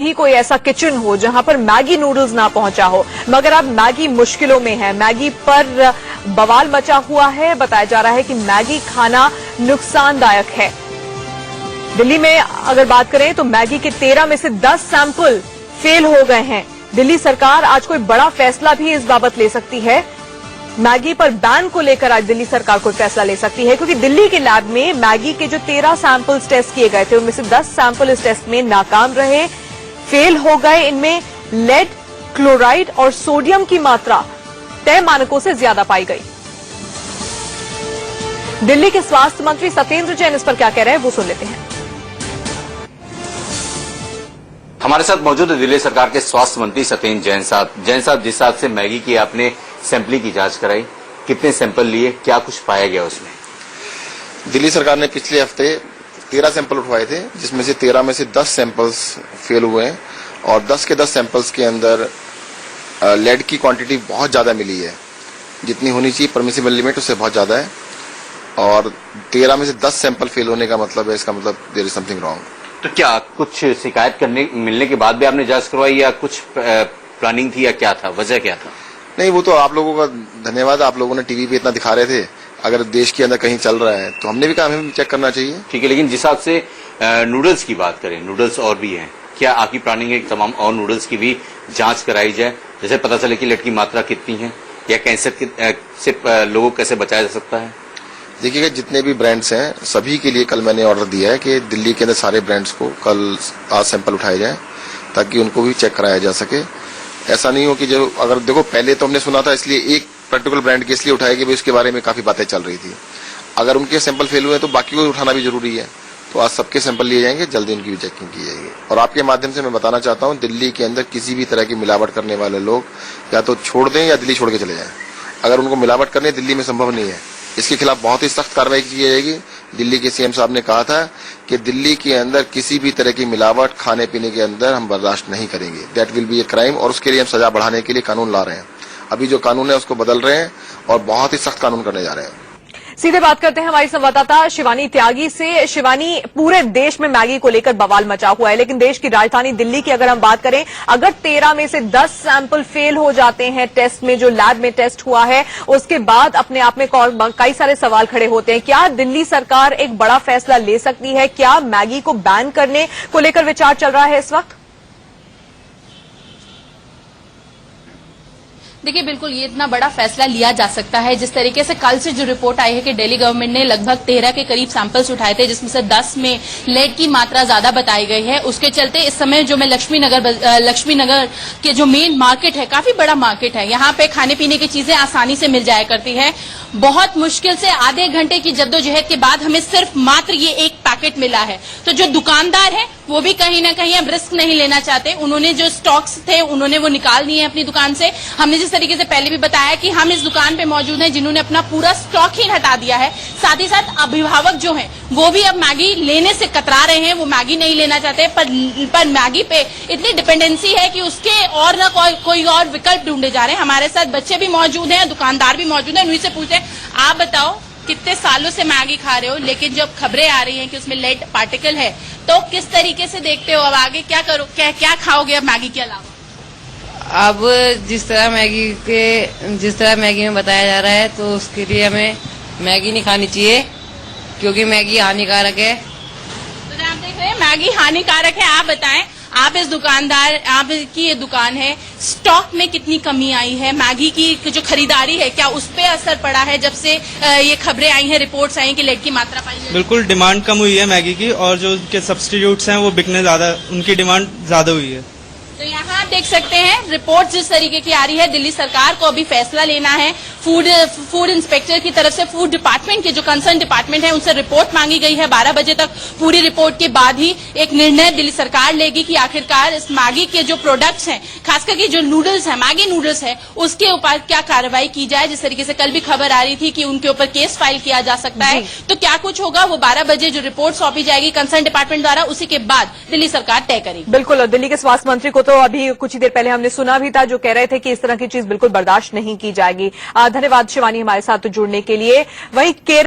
भी कोई ऐसा किचन हो जहां पर मैगी नूडल्स ना पहुंचा हो, मगर अब मैगी मुश्किलों में है। मैगी पर बवाल मचा हुआ है। बताया जा रहा है कि मैगी खाना नुकसानदायक है। दिल्ली में अगर बात करें तो मैगी के 13 में से 10 सैंपल फेल हो गए हैं। दिल्ली सरकार आज कोई बड़ा फैसला भी इस बाबत ले सकती है। मैगी पर बैन को लेकर आज दिल्ली सरकार कोई फैसला ले सकती है, क्योंकि दिल्ली के लैब में मैगी के जो 13 सैंपल्स टेस्ट किए गए थे, उनमें से 10 सैंपल इस टेस्ट में नाकाम रहे, फेल हो गए। इनमें लेड, क्लोराइड और सोडियम की मात्रा तय मानकों से ज्यादा पाई गई। दिल्ली के स्वास्थ्य मंत्री सत्येंद्र जैन इस पर क्या कह रहे हैं, वो सुन लेते हैं। हमारे साथ मौजूद है दिल्ली सरकार के स्वास्थ्य मंत्री सत्येंद्र जैन साहब। जैन साहब, जिस हिसाब से मैगी की आपने सैंपलिंग की जांच कराई, कितने सैंपल लिए, क्या कुछ पाया गया उसमें? दिल्ली सरकार ने पिछले हफ्ते 13 सैंपल उठवाए थे, जिसमें से 13 में से 10 सैंपल्स फेल हुए हैं और 10 के 10 सैंपल्स के अंदर लेड की क्वांटिटी बहुत ज्यादा मिली है। जितनी होनी चाहिए परमिसिबल लिमिट उससे बहुत ज्यादा है, और 13 में से 10 सैंपल फेल होने का मतलब है, इसका मतलब देयर इज समथिंग रॉन्ग। तो क्या कुछ शिकायत मिलने के बाद भी आपने जांच करवाई, या कुछ प्लानिंग थी, या क्या था, वजह क्या था? नहीं, वो तो आप लोगों का धन्यवाद, आप लोगों ने टीवी पे इतना दिखा रहे थे। अगर देश के अंदर कहीं चल रहा है तो हमने भी कहा हमें चेक करना चाहिए। ठीक है, लेकिन जिस हिसाब से नूडल्स की बात करें, नूडल्स और भी हैं, क्या आपकी प्लानिंग है कि तमाम और नूडल्स की भी जांच कराई जाए, जैसे पता चले कि लेड की मात्रा कितनी है, या कैंसर से लोगों को कैसे बचाया जा सकता है? देखिएगा, जितने भी ब्रांड्स हैं सभी के लिए कल मैंने ऑर्डर दिया है कि दिल्ली के अंदर सारे ब्रांड्स को कल आज सैंपल उठाए जाए, ताकि उनको भी चेक कराया जा सके। ऐसा नहीं हो कि जो अगर देखो, पहले तो हमने सुना था इसलिए एक पर्टिकुलर ब्रांड के इसलिए उठाए कि उसके बारे में काफी बातें चल रही थी। अगर उनके सैंपल फेल हुए तो बाकी को उठाना भी जरूरी है। तो आज सबके सैंपल लिए जाएंगे, जल्दी उनकी भी चेकिंग की जाएगी। और आपके माध्यम से मैं बताना चाहता हूँ, दिल्ली के अंदर किसी भी तरह की मिलावट करने वाले लोग या तो छोड़ दें या दिल्ली छोड़ के चले जाएं। अगर उनको मिलावट करनी दिल्ली में संभव नहीं है, इसके खिलाफ बहुत ही सख्त कार्रवाई की जाएगी। दिल्ली के सीएम साहब ने कहा था कि दिल्ली के अंदर किसी भी तरह की मिलावट खाने पीने के अंदर हम बर्दाश्त नहीं करेंगे। That will be a crime, और उसके लिए हम सजा बढ़ाने के लिए कानून ला रहे हैं। अभी जो कानून है उसको बदल रहे हैं और बहुत ही सख्त कानून करने जा रहे हैं। सीधे बात करते हैं हमारी संवाददाता शिवानी त्यागी से। शिवानी, पूरे देश में मैगी को लेकर बवाल मचा हुआ है, लेकिन देश की राजधानी दिल्ली की अगर हम बात करें, अगर 13 में से 10 सैंपल फेल हो जाते हैं टेस्ट में, जो लैब में टेस्ट हुआ है, उसके बाद अपने आप में कई सारे सवाल खड़े होते हैं। क्या दिल्ली सरकार एक बड़ा फैसला ले सकती है? क्या मैगी को बैन करने को लेकर विचार चल रहा है इस वक्त? देखिए, बिल्कुल ये इतना बड़ा फैसला लिया जा सकता है। जिस तरीके से कल से जो रिपोर्ट आई है कि दिल्ली गवर्नमेंट ने लगभग 13 के करीब सैंपल्स उठाए थे, जिसमें से 10 में लेड की मात्रा ज्यादा बताई गई है, उसके चलते इस समय जो मैं लक्ष्मीनगर के जो मेन मार्केट है, काफी बड़ा मार्केट है, यहाँ पे खाने पीने की चीजें आसानी से मिल जाया करती है। बहुत मुश्किल से आधे घंटे की जद्दोजहद के बाद हमें सिर्फ मात्र ये एक पैकेट मिला है। तो जो दुकानदार है वो भी कहीं ना कहीं अब रिस्क नहीं लेना चाहते। उन्होंने जो स्टॉक्स थे उन्होंने वो निकाल दिए अपनी दुकान से। हमने जिस तरीके से पहले भी बताया कि हम इस दुकान पे मौजूद हैं जिन्होंने अपना पूरा स्टॉक ही हटा दिया है। साथ ही साथ अभिभावक जो हैं वो भी अब मैगी लेने से कतरा रहे हैं, वो मैगी नहीं लेना चाहते, पर मैगी पे इतनी डिपेंडेंसी है कि उसके और न कोई और विकल्प ढूंढे जा रहे हैं। हमारे साथ बच्चे भी मौजूद हैं, दुकानदार भी मौजूद हैं। उन्हीं से पूछते हैं, आप बताओ कितने सालों से मैगी खा रहे हो, लेकिन जब खबरें आ रही हैं कि उसमें लेड पार्टिकल है, तो किस तरीके से देखते हो? अब आगे क्या करो, क्या खाओगे अब मैगी के अलावा? अब जिस तरह मैगी में बताया जा रहा है, तो उसके लिए हमें मैगी नहीं खानी चाहिए, क्योंकि मैगी हानिकारक है। तो आप देख रहे हैं मैगी हानिकारक है। आप बताएं, आप इस दुकानदार, आपकी ये दुकान है, स्टॉक में कितनी कमी आई है? मैगी की जो खरीदारी है, क्या उस पर असर पड़ा है जब से ये खबरें आई हैं, रिपोर्ट्स आई हैं कि लेड की मात्रा पाई है? बिल्कुल, डिमांड कम हुई है मैगी की, और जो उनके सब्स्टिट्यूट्स हैं वो बिकने ज्यादा, उनकी डिमांड ज्यादा हुई है। तो यहाँ आप देख सकते हैं रिपोर्ट जिस तरीके की आ रही है। दिल्ली सरकार को अभी फैसला लेना है। फूड इंस्पेक्टर की तरफ से फूड डिपार्टमेंट के जो कंसर्न डिपार्टमेंट है उनसे रिपोर्ट मांगी गई है। 12 बजे तक पूरी रिपोर्ट के बाद ही एक निर्णय दिल्ली सरकार लेगी कि आखिरकार इस मैगी के जो प्रोडक्ट्स हैं, खासकर की जो नूडल्स है, मैगी नूडल्स है, उसके ऊपर क्या कार्रवाई की जाए। जिस तरीके से कल भी खबर आ रही थी कि उनके ऊपर केस फाइल किया जा सकता है। तो क्या कुछ होगा वो 12 बजे जो रिपोर्ट सौंपी जाएगी कंसर्न डिपार्टमेंट द्वारा, उसी के बाद दिल्ली सरकार तय करेगी। बिल्कुल, और दिल्ली के स्वास्थ्य मंत्री को तो अभी कुछ ही देर पहले हमने सुना भी था, जो कह रहे थे कि इस तरह की चीज बिल्कुल बर्दाश्त नहीं की जाएगी। धन्यवाद शिवानी हमारे साथ जुड़ने के लिए। वहीं